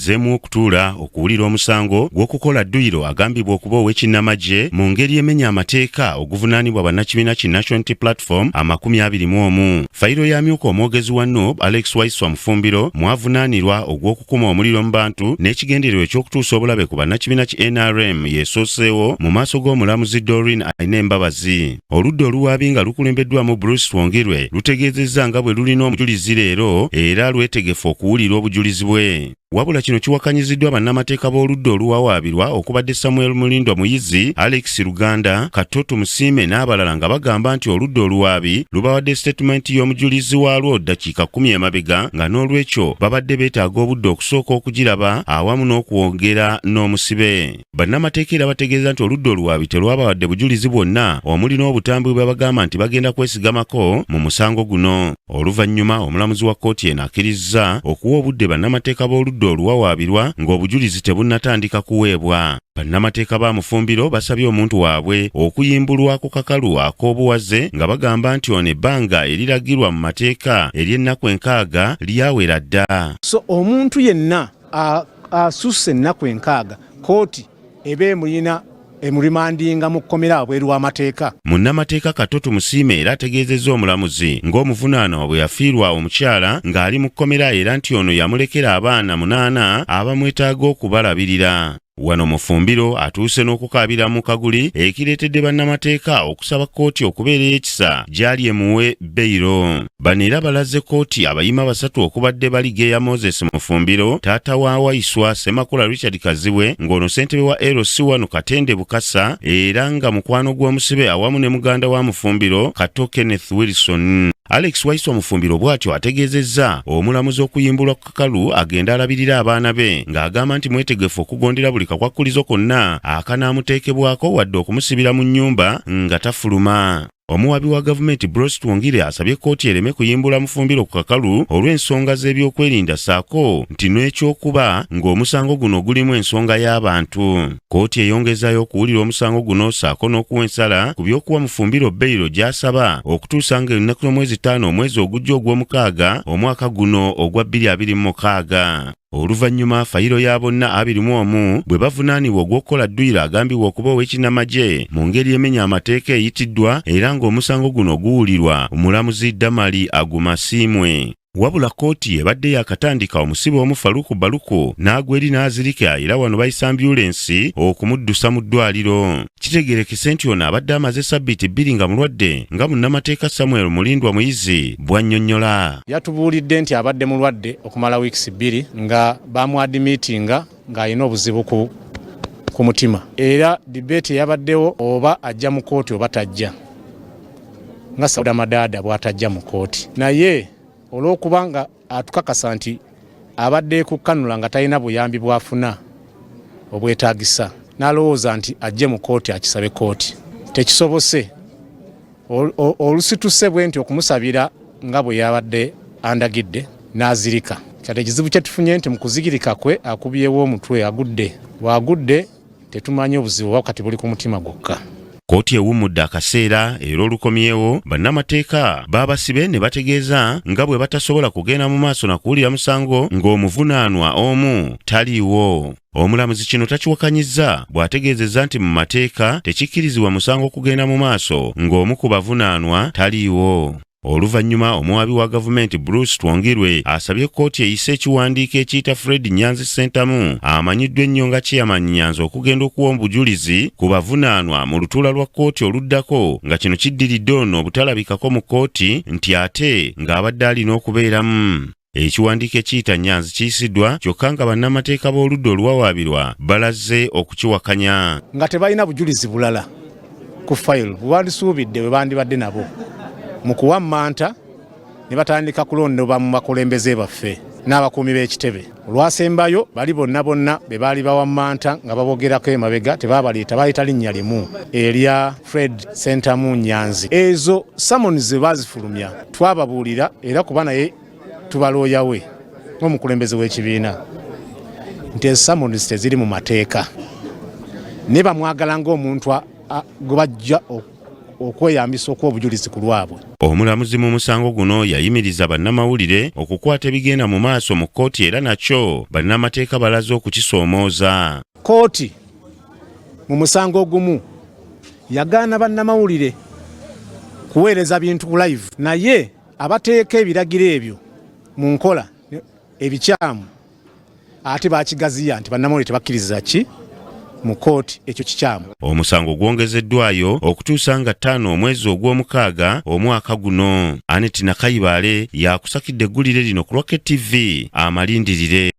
ezeemu okutuula okuwulira omusango gw'okukola dduyiro agambibwa okuba ow'ekinnamagye mu ngeri emenya amateeka oguvunaanibwa bannakibiina ki National Unity Platform 21. Fayiro y'amyuka omwogezi wa NUP Alex Waiswa Mufumbiro mwavunaanirwa ogw'okukuma omuliro mu bantu n'ekigendererwa eky'okutuusa obulabe ku bannakibiina ki NRM yeesooseewo mu maaso g'omulamuzi Doreen Aine Embabazi. Oludda oluwaabi nga lukulembeddwamu Bruce Twongirwe lutegeezezza nga bwe lulina omujulizi leero era lwetegefu okuwulira obujulizi bwe. Wabula kino kiwakanyiziddwa bannamateeka b'oludda oluwawaabirwa okubadde Samuel Mulindwa Muyizi, Alex Luganda, Katoto Musiime n'abalala nga bagamba nti oludda oluwaabi lubawadde statement y'omujulizi waalwo ddakiika 10 emabega nga n'olwekyo babadde beetaaga obudde okusooka okugiraba awamu n'okwongera n'omusibe. Bannamateeka era bategeeza nti oludda oluwaabi terwabawadde bujulizi bwonna omuli n'obutambi bwe bagamba nti bagenda kwesigamako mu musango guno. Oluvannyuma omulamuzi wa kkooti eno akkirizza okuwa obudde bannamateeka b'oludda oluwawaabirwa ng'obujulizi tebunnatandika kuweebwa. Bannamateeka ba Mufumbiro basabye omuntu waabwe okuyimbulwa ku kakalu ak'obuwaze nga bagamba nti ono ebbanga eriragirwa mu mateeka ery'ennaku 6 lyawera dda. So omuntu yenna asusse ennaku 6 kooti eba emulina emulimandinga mu kkomera abweru w'amateeka. Munnamateeka Katoto Musiime era ategeezezza omulamuzi ng'omuvunaanwa bwe yafiirwa omukyala ng'ali mu kkomera era nti ono yamulekera abaana 8 abamwetaaga okubalabirira. Wano Mufumbiro atuuse n'okukaabira mu kaguli ekireetedde bannamateeka okusaba kkooti okubeera ekisa gy'ali emuwe beyiro. Bano era balaze kkooti abayima 3 okubadde Baligeya Moses Mufumbiro, taata wa Waiswa Ssemakula Richard Kazibwe, ng'ono ssentebe wa LC1 Katende Bukasa era nga mukwano gw'omusibe awamu ne muganda wa Mufumbiro Kato Kenneth Wilson. Alex Waiswa Mufumbiro bw'atyo ategeezezza omulamuzi okuyimbulwa ku kakalu agenda alabirira abaana be ng'agamba nti mwetegefu okugondera buli kakwakkulizo konna akanaamuteekebwako wadde okumusibira mu nnyumba nga tafuluma. Omuwabi wa gavumenti Bruce Twongire asabye kkooti ereme kuyimbula Mufumbiro ku kakalu olw'ensonga z'ebyokwerinda saako nti n'ekyokuba ng'omusango guno gulimu ensonga y'abantu. Kkooti eyongezayo okuwulira omusango guno saako n'okuwa ensala ku by'okuwa Mufumbiro beyiro gy'asaba okutuusa ng'olunaku lw'omwezi 5 omwezi ogujja ogw'omukaaga omwaka guno ogwa 2026. Oluvannyuma fayiro ya bonna 21 bwe bavunaanibwa ogw'okukola dduyiro agambibwa okuba ow'ekinnamagye mu ngeri emenya amateeka eyitiddwa era ng'omusango guno guwulirwa omulamuzi Damali Agumasiimwe. Wabula kkooti ebadde yakatandika omusibe omu Faruku Baluku n'agweri n'azirika era wano bayisa ambyulensi okumuddusa mu ddwaliro. Kitegeerekese nti ono abadde amaze sabbiiti 2 nga mulwadde nga munnamateeka Samuel Mulindwa Muyizi bw'annyonnyola. Yatubuulidde nti abadde mulwadde okumala weeks 2 nga bamwadimitinga ng'alina obuzibu ku mutima. Era debate yabaddewo oba ajja mu kkooti oba tajja. Nga Sauda Madada bw'atajja mu kkooti. Naye olw'okuba nga atukakasa nti abadde kukkanula nga talina buyambi bw'afuna obwetaagisa n'alowooza nti ajje mu kkooti akisabe kkooti. Tekisobose. Olusituse bwe nti okumusabira nga bwe yabadde andagidde n'azirika. Kati ekizibu kye tufunye nti mu kuzigirika kwe akubyewo omutwe agudde. Bw'agudde tetumanyi obuzibu wakati buli ku mutima gwokka. Kkooti ewummudde akaseera era olukomyewo bannamateeka baabasibe ne bategeeza nga bwe batasobola kugenda mu maaso na kuwulira musango ng'omuvunaanwa omu taliiwo. Omulamuzi kino takiwakanyizza bw'ategeezezza nti mu mateeka tekikkirizibwa musango kugenda mu maaso ng'omu ku bavunaanwa taliiwo. Oluvannyuma omuwabi wa gavumenti Bruce Twongirwe asabye kkooti eyise ekiwandiiko ekiyita Fred Nyanzi Ssentamu amanyiddwa ennyo nga Chairman Nyanzi okugenda okuwa obujulizi ku bavunaanwa mu lutuula lwa kkooti oluddako nga kino kiddiridde ono obutalabikako mu kkooti nti ate ng'abadde alina okubeeramu. Ekiwandiiko ekiyita Nyanzi kiyisiddwa kyokka nga bannamateeka b'oludda oluwawaabirwa balaze okukiwakanya. Nga tebalina bujulizi bulala ku fayiro bwandisuubidde bwe bandibadde nabo. Mu kuwammanta ne batandika kulondoba mu bakulembeze baffe n'abakuumi b'ekitebe. Olwasembayo bali bonna be baali bawammanta nga babogerako emabega tebabaleeta baayita linnya limu erya Fred Ssentamu Nyanzi. Ezo summons ze baazifulumya twababuulira era kuba naye tubalooyawe ng'omukulembeze w'ekibiina nti summons teziri mu mateeka. Ne bamwagala ng'omuntu gwe bajja okweyambisa okw'obujulizi ku lwabwe. Omulamuzi mu musango guno yayimiriza bannamawulire okukwata ebigenda mu maaso mu kkooti era nakyo bannamateeka balaze okukisoomooza. Kkooti mu musango gumu yagaana bannamawulire kuweereza bintu live, naye abateeka ebiragiro ebyo mu nkola ebikyamu ate bakigaziya nti bannamawulire tebakkiriza ki mu kkooti ekyo kikyamu. Omusango gwongezeddwayo okutuusa nga 5 omwezi ogw'omukaaga omwaka guno. Aneti Nakayibaale yakusakidde eggulire lino ku Rocket TV. Amalindirire.